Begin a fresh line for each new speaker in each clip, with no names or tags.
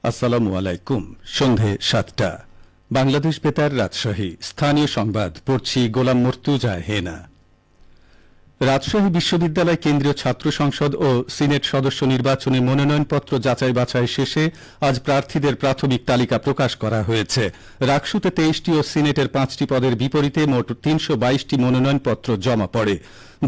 আসসালামু আলাইকুম। সন্ধে ৭টা বাংলাদেশ বেতার রাজশাহী। স্থানীয় সংবাদ পড়ছি গোলাম মর্তুজা হেনা। রাজশাহী বিশ্ববিদ্যালয় কেন্দ্রীয় ছাত্র সংসদ ও সিনেট সদস্য নির্বাচনে মনোনয়নপত্র যাচাই বাছাই শেষে আজ প্রার্থীদের প্রাথমিক তালিকা প্রকাশ করা হয়েছে। রাকসুতে ২৩টি ও সিনেটের ৫টি পদের বিপরীতে মোট ৩২২টি মনোনয়নপত্র জমা পড়ে।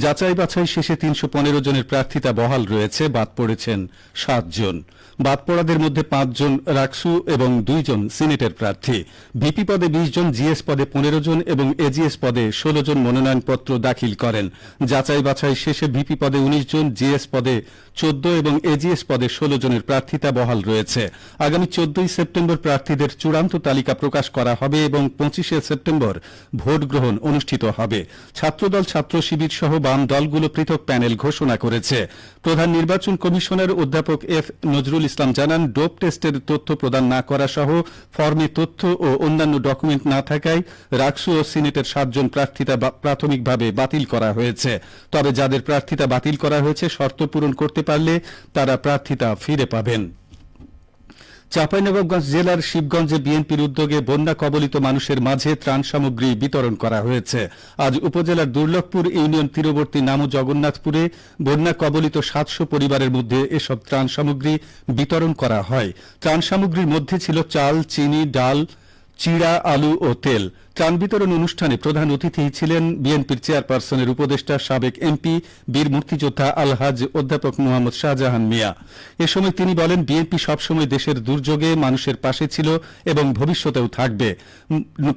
যাচাই বাছাই শেষে ৩১৫ জনের প্রার্থিতা বহাল রয়েছে, বাদ পড়েছেন ৭ জন। বাদ পড়াদের মধ্যে ৫ জন রাকসু এবং ২ জন সিনেটের প্রার্থী। ভিপি পদে ২০ জন, জিএস পদে ১৫ জন এবং এজিএস পদে ১৬ জন মনোনয়নপত্র দাখিল করেন। যাচাই বাছাই শেষে ভিপি পদে ১৯ জন, জিএস পদে ১৪ এবং এজিএস পদে ১৬ জনের প্রার্থিতা বহাল রয়েছে। আগামী ১৪ই সেপ্টেম্বর প্রার্থীদের চূড়ান্ত তালিকা প্রকাশ করা হবে এবং ২৫শে সেপ্টেম্বর ভোট গ্রহণ অনুষ্ঠিত হবে। ছাত্রদল, ছাত্র শিবির সহ বাম দলগুলো পৃথক প্যানেল ঘোষণা করেছে। প্রধান নির্বাচন কমিশনার অধ্যাপক এফ নজরুল ইসলাম জানান, ডোপ টেস্টের তথ্য প্রদান না করা সহ ফর্মে তথ্য ও অন্যান্য ডকুমেন্ট না থাকায় রাকসু ও সিনেটের ৭ জন প্রার্থিতা প্রাথমিকভাবে বাতিল করা হয়েছে। তবে যাদের প্রার্থিতা বাতিল করা হয়েছে শর্ত পূরণ করতে পারলে তারা প্রার্থিতা ফিরে পাবেন। চাঁপাইনবাবগঞ্জ জেলার শিবগঞ্জে বিএনপির উদ্যোগে বন্যা কবলিত মানুষের মাঝে ত্রাণ সামগ্রী বিতরণ করা হয়েছে। আজ উপজেলার দুর্লভপুর ইউনিয়ন তীরবর্তী নামু জগন্নাথপুরে বন্যা কবলিত ৭০০ পরিবারের মধ্যে এসব ত্রাণ সামগ্রী বিতরণ করা হয়। ত্রাণ সামগ্রীর মধ্যে ছিল চাল, চিনি, ডাল, চিড়া, আলু ও তেল। ত্রাণ বিতরণ অনুষ্ঠানে প্রধান অতিথি ছিলেন বিএনপির চেয়ারপারসনের উপদেষ্টা সাবেক এমপি বীর মুক্তিযোদ্ধা আলহাজ অধ্যাপক মোহাম্মদ শাহজাহান মিয়া। এ সময় তিনি বলেন, বিএনপি সবসময় দেশের দুর্যোগে মানুষের পাশে ছিল এবং ভবিষ্যতেও থাকবে।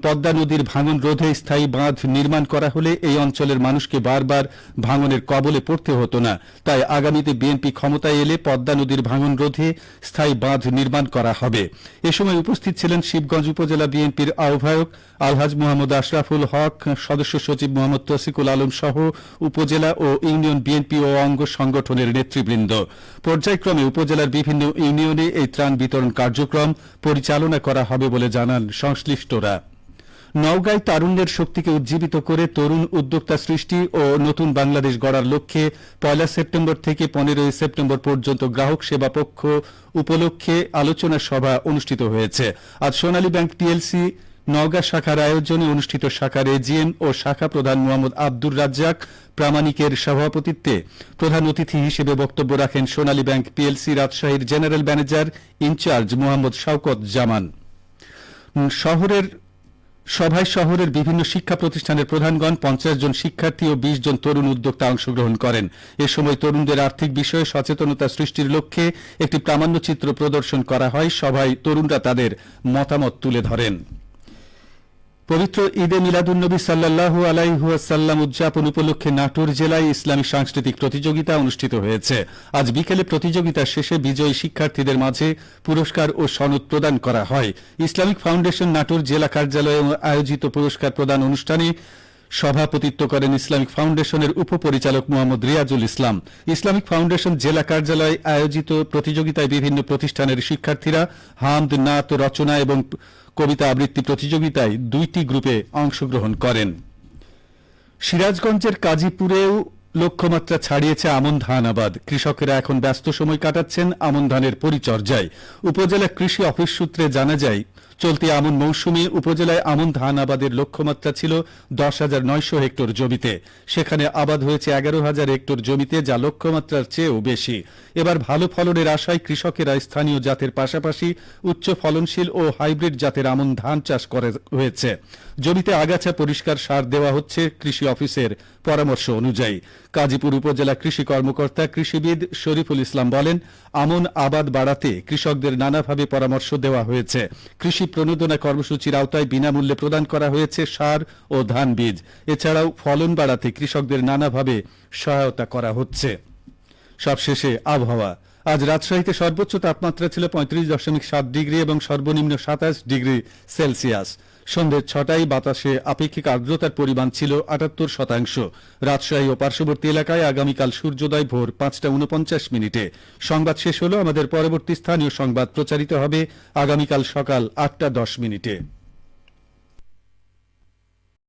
পদ্মা নদীর ভাঙন রোধে স্থায়ী বাঁধ নির্মাণ করা হলে এই অঞ্চলের মানুষকে বারবার ভাঙনের কবলে পড়তে হতো না। তাই আগামীতে বিএনপি ক্ষমতায় এলে পদ্মা নদীর ভাঙন রোধে স্থায়ী বাঁধ নির্মাণ করা হবে। এ সময় উপস্থিত ছিলেন শিবগঞ্জ উপজেলা বিএনপির আহ্বায়ক আলহাজ মোহাম্মদ আশরাফুল হক, সদস্য সচিব মোহাম্মদ তসিকুল আলম সহ উপজেলা ও ইউনিয়ন বিএনপি ও অঙ্গ সংগঠনের নেতৃবৃন্দ। পর্যায়ক্রমে উপজেলার বিভিন্ন ইউনিয়নে এই ত্রাণ বিতরণ কার্যক্রম পরিচালনা করা হবে বলে জানান সংশ্লিষ্টরা। নওগাঁয় তারুণ্যের শক্তিকে উজ্জীবিত করে তরুণ উদ্যোক্তা সৃষ্টি ও নতুন বাংলাদেশ গড়ার লক্ষ্যে ১ সেপ্টেম্বর থেকে ১৫ সেপ্টেম্বর পর্যন্ত গ্রাহক সেবা পক্ষ উপলক্ষে আলোচনা সভা অনুষ্ঠিত হয়েছে। আজ সোনালী ব্যাংক পিএলসি নওগাঁ শাখার আয়োজনে অনুষ্ঠিত শাখার এজিএম ও শাখা প্রধান মোহাম্মদ আব্দুর রাজ্জাক প্রামাণিকের সভাপতিত্বে প্রধান অতিথি হিসেবে বক্তব্য রাখেন সোনালী ব্যাংক পিএলসি রাজশাহীর general manager in charge Mohammad Shawkat Zaman. সভায় শহরের বিভিন্ন শিক্ষা প্রতিষ্ঠানের প্রধানগণ, ৫০ জন শিক্ষার্থী ও ২০ জন তরুণ উদ্যোক্তা অংশগ্রহণ করেন। এ সময় তরুণদের আর্থিক বিষয়ে সচেতনতা সৃষ্টির লক্ষ্যে একটি প্রামাণ্যচিত্র প্রদর্শন করা হয়। সভায় তরুণরা তাদের মতামত তুলে ধরেন। পবিত্র ঈদে মিলাদুন্নবী সাল্লাল্লাহু আলাইহি ওয়াসাল্লাম উদযাপন উপলক্ষে নাটোর জেলায় ইসলামী সাংস্কৃতিক প্রতিযোগিতা অনুষ্ঠিত হয়েছে। আজ বিকেলে প্রতিযোগিতা শেষে বিজয়ী শিক্ষার্থীদের মাঝে পুরস্কার ও সনদ প্রদান করা হয়। ইসলামিক ফাউন্ডেশন নাটোর জেলা কার্যালয়ে আয়োজিত পুরস্কার প্রদান অনুষ্ঠানে সভাপতিত্ব করেন ইসলামিক ফাউন্ডেশনের উপপরিচালক মোহাম্মদ রিয়াজুল ইসলাম। ইসলামিক ফাউন্ডেশন জেলা কার্যালয়ে আয়োজিত প্রতিযোগিতায় বিভিন্ন প্রতিষ্ঠানের শিক্ষার্থীরা হামদ, নাত, রচনা এবং কবিতা আবৃত্তি প্রতিযোগিতায় ২টি গ্রুপে অংশগ্রহণ করেন। সিরাজগঞ্জের কাজীপুরেও লক্ষ্যমাত্রা ছাড়িয়েছে আমন ধান আবাদ। কৃষকেরা এখন ব্যস্ত সময় কাটাচ্ছেন আমন ধানের পরিচর্যায়। উপজেলা কৃষি অফিস সূত্রে জানা যায়, চলতি আমন মৌসুমে উপজেলায় আমন ধান আবাদের লক্ষ্যমাত্রা ছিল ১০,৯০০ হেক্টর জমিতে। সেখানে আবাদ হয়েছে ১১,০০০ হেক্টর জমিতে, যা লক্ষ্যমাত্রার চেয়েও বেশি। এবার ভালো ফলনের আশায় কৃষকেরা স্থানীয় জাতের পাশাপাশি উচ্চ ফলনশীল ও হাইব্রিড জাতের আমন ধান চাষ করা হয়েছে। জমিতে আগাছা পরিষ্কার সার দেওয়া হচ্ছে কৃষি অফিসের পরামর্শ অনুযায়ী। কাজীপুর উপজেলা কৃষি কর্মকর্তা কৃষিবিদ শরীফুল ইসলাম বলেন, আমন আবাদ বাড়াতে কৃষকদের নানাভাবে পরামর্শ দেওয়া হয়েছে। কৃষি প্রণোদনা কর্মসূচির আওতায় বিনামূল্যে প্রদান করা হয়েছে সার ও ধান বীজ। এছাড়াও ফলন বাড়াতে কৃষকদের নানাভাবে সহায়তা করা হচ্ছে। সবশেষে আবহাওয়া। আজ রাজশাহীতে সর্বোচ্চ তাপমাত্রা ছিল ৩৫.৭ ডিগ্রি এবং সর্বনিম্ন ২৭ ডিগ্রি সেলসিয়াস। সন্ধ্যে ৬টায় বাতাসে আপেক্ষিক আর্দ্রতার পরিমাণ ছিল ৭৮%। রাজশাহী ও পার্শ্ববর্তী এলাকায় আগামীকাল সূর্যোদয় ভোর ৫টা ৪৯ সংবাদ শেষ হল। আমাদের পরবর্তী স্থানীয় সংবাদ প্রচারিত হবে আগামীকাল সকাল ৮টা ১০।